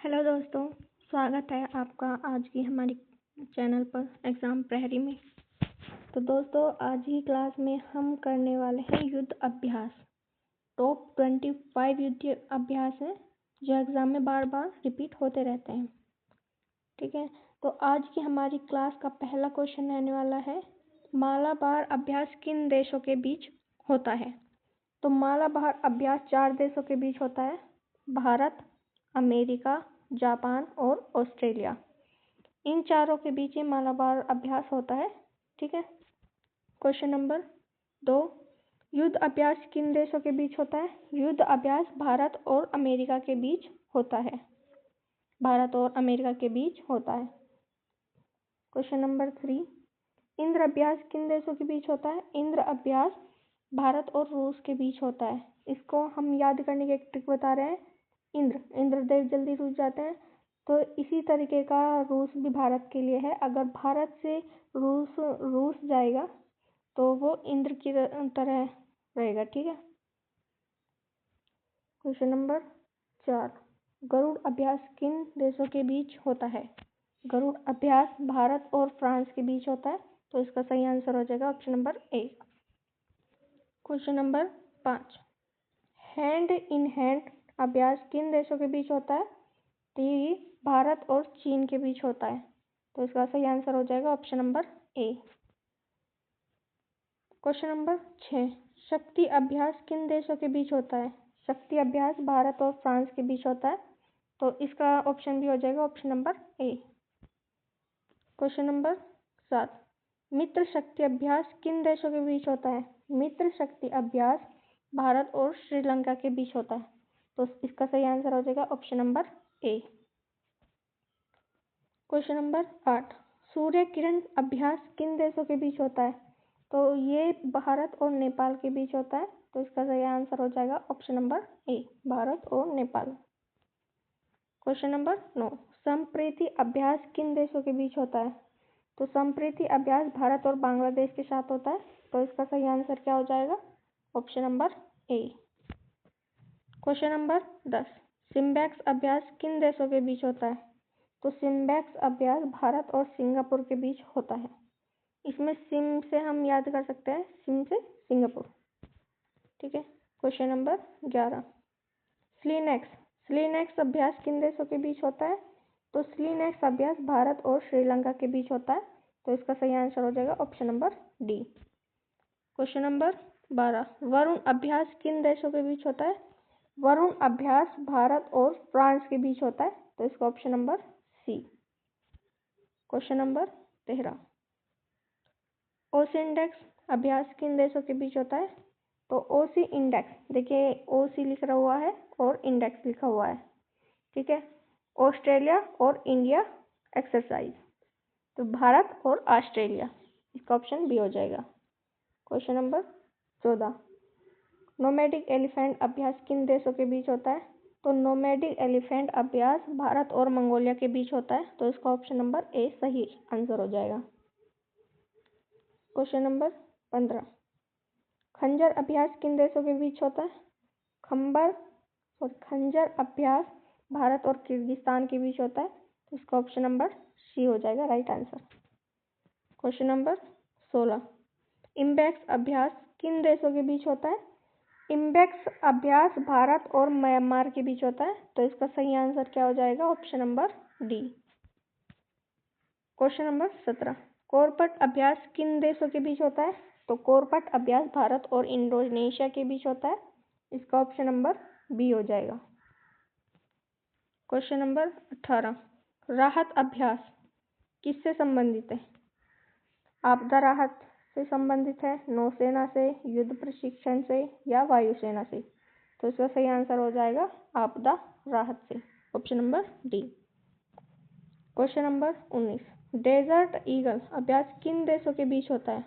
Hello दोस्तों, स्वागत है आपका आज की हमारी चैनल पर एग्ज़ाम प्रहरी में। तो दोस्तों, आज की क्लास में हम करने वाले हैं युद्ध अभ्यास। टॉप 25 युद्ध अभ्यास हैं जो एग्ज़ाम में बार बार रिपीट होते रहते हैं। ठीक है, तो आज की हमारी क्लास का पहला क्वेश्चन रहने वाला है, मालाबार अभ्यास किन देशों के बीच होता है? तो मालाबार अभ्यास 4 देशों के बीच होता है, भारत, अमेरिका, जापान और ऑस्ट्रेलिया। इन चारों के बीच ये मालाबार अभ्यास होता है। ठीक है। क्वेश्चन नंबर 2, युद्ध अभ्यास किन देशों के बीच होता है? युद्ध अभ्यास भारत और अमेरिका के बीच होता है। भारत और अमेरिका के बीच होता है। क्वेश्चन नंबर 3, इंद्र अभ्यास किन देशों के बीच होता है? इंद्र अभ्यास भारत और रूस के बीच होता है। इसको हम याद करने की एक ट्रिक बता रहे हैं। इंद्रदेव जल्दी रुक जाते हैं, तो इसी तरीके का रूस भी भारत के लिए है। अगर भारत से रूस जाएगा तो वो इंद्र की तरह रहेगा। ठीक है। क्वेश्चन नंबर 4, गरुड़ अभ्यास किन देशों के बीच होता है? गरुड़ अभ्यास भारत और फ्रांस के बीच होता है। तो इसका सही आंसर हो जाएगा option number A. Question number 5, hand in hand अभ्यास किन देशों के बीच होता है? तो ये भारत और चीन के बीच होता है। तो इसका सही आंसर हो जाएगा option number A. Question number 6, शक्ति अभ्यास किन देशों के बीच होता है? शक्ति अभ्यास भारत और फ्रांस के बीच होता है। तो इसका ऑप्शन भी हो जाएगा option number A. Question number 7, मित्र शक्ति अभ्यास किन देशों के बीच होता है? मित्र शक्ति अभ्यास भारत और श्रीलंका के बीच होता है। तो इसका सही आंसर हो जाएगा option number A. Question number 8, Surya Kiran अभ्यास किन देशों के बीच होता है? तो ये भारत और नेपाल के बीच होता है। तो इसका सही आंसर हो जाएगा ऑप्शन नंबर ए, भारत और नेपाल। क्वेश्चन नंबर 9, संप्रीति अभ्यास किन देशों के बीच होता है? तो संप्रीति अभ्यास भारत और बांग्लादेश के साथ होता है। तो इसका सही आंसर क्या हो जाएगा? Option number A. Question number 10, SIMBEX अभ्यास किन देशों के बीच होता है? तो सिम्बैक्स अभ्यास भारत और सिंगापुर के बीच होता है। इसमें सिम से हम याद कर सकते हैं, सिम से सिंगापुर। ठीक है। क्वेश्चन नंबर 11, स्लीनेक्स अभ्यास किन देशों के बीच होता है? तो स्लीनेक्स अभ्यास भारत और श्रीलंका के बीच होता है। तो इसका सही आंसर हो जाएगा option number D. Question number 12, Varun अभ्यास किन देशों के बीच होता है? वरुण अभ्यास भारत और फ्रांस के बीच होता है। तो इसका option number C. Question number 13, AUSINDEX अभ्यास किन देशों के बीच होता है? तो ओसी इंडेक्स, देखिए ओसी लिख रहा हुआ है और इंडेक्स लिखा हुआ है। ठीक है। ऑस्ट्रेलिया और इंडिया एक्सरसाइज, तो भारत और ऑस्ट्रेलिया, इसका ऑप्शन बी हो जाएगा। क्वेश्चन नंबर 14, नोमैडिक एलिफेंट अभ्यास किन देशों के बीच होता है? तो नोमैडिक एलिफेंट अभ्यास भारत और मंगोलिया के बीच होता है। तो इसका ऑप्शन नंबर ए सही आंसर हो जाएगा। क्वेश्चन नंबर 15, खंजर अभ्यास किन देशों के बीच होता है? खंजर अभ्यास भारत और किर्गिस्तान के बीच होता है। तो इसका ऑप्शन नंबर सी हो जाएगा राइट आंसर। क्वेश्चन नंबर 16, इम्बैक्स अभ्यास किन देशों के बीच होता है? इम्बैक्स अभ्यास भारत और म्यांमार के बीच होता है। तो इसका सही आंसर क्या हो जाएगा? Option number D. Question number 17, कोरपट अभ्यास किन देशों के बीच होता है? तो कोरपट अभ्यास भारत और इंडोनेशिया के बीच होता है। इसका ऑप्शन नंबर बी हो जाएगा। क्वेश्चन नंबर 18, राहत अभ्यास किससे संबंधित है? आपदा राहत से संबंधित है, नौसेना से, युद्ध प्रशिक्षण से या वायुसेना से? तो इसका सही आंसर हो जाएगा आपदा राहत से, option number D. Question number 19, Desert Eagle अभ्यास किन देशों के बीच होता है?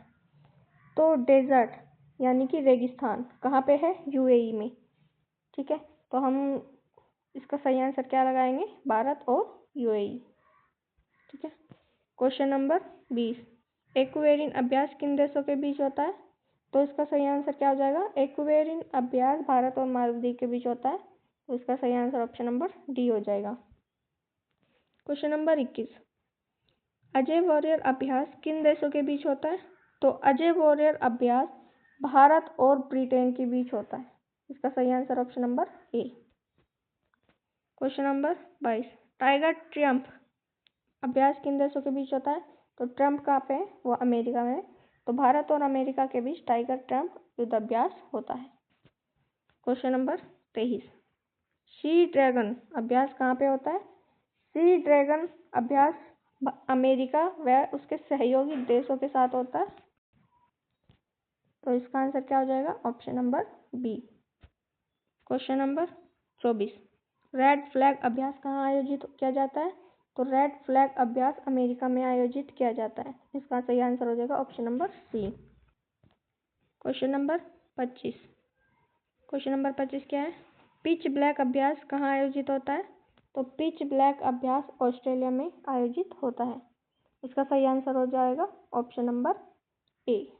तो डेजर्ट यानी कि रेगिस्तान कहाँ पे है? यूएई में। ठीक है, तो हम इसका सही आंसर क्या लगाएंगे? भारत और यूएई। ठीक है। क्वेश्चन नंबर 20, एक्वेरिन अभ्यास किन देशों के बीच होता है? तो इसका सही आंसर क्या हो जाएगा? एक्वेरिन अभ्यास भारत और मालदीव के बीच होता है। तो इसका सही आंसर ऑप्शन नंबर डी हो जाएगा। क्वेश्चन नंबर 21, अजय वॉरियर अभ्यास किन देशों के बीच होता है? तो अजय वॉरियर अभ्यास भारत और ब्रिटेन के बीच होता है। इसका सही answer option number A. Question number 22, tiger Trump अभ्यास किन देशों के बीच होता है? तो ट्रम्प कहाँ पे है? वो अमेरिका में है। तो भारत और अमेरिका के बीच टाइगर ट्रम्प युद्ध अभ्यास होता है। क्वेश्चन नंबर 23, सी ड्रैगन अभ्यास कहाँ पे होता है? सी ड्रैगन अभ्यास अमेरिका व उसके सहयोगी देशों के साथ होता है। तो इसका आंसर क्या हो जाएगा? Option number B. Question number 24, Red Flag अभ्यास कहाँ आयोजित किया जाता है? तो रेड फ्लैग अभ्यास अमेरिका में आयोजित किया जाता है। इसका सही आंसर हो जाएगा option number C. Question number 25, question number 25 क्या है? पिच ब्लैक अभ्यास कहाँ आयोजित होता है? तो पिच ब्लैक अभ्यास ऑस्ट्रेलिया में आयोजित होता है। इसका सही आंसर हो जाएगा ऑप्शन नंबर ए।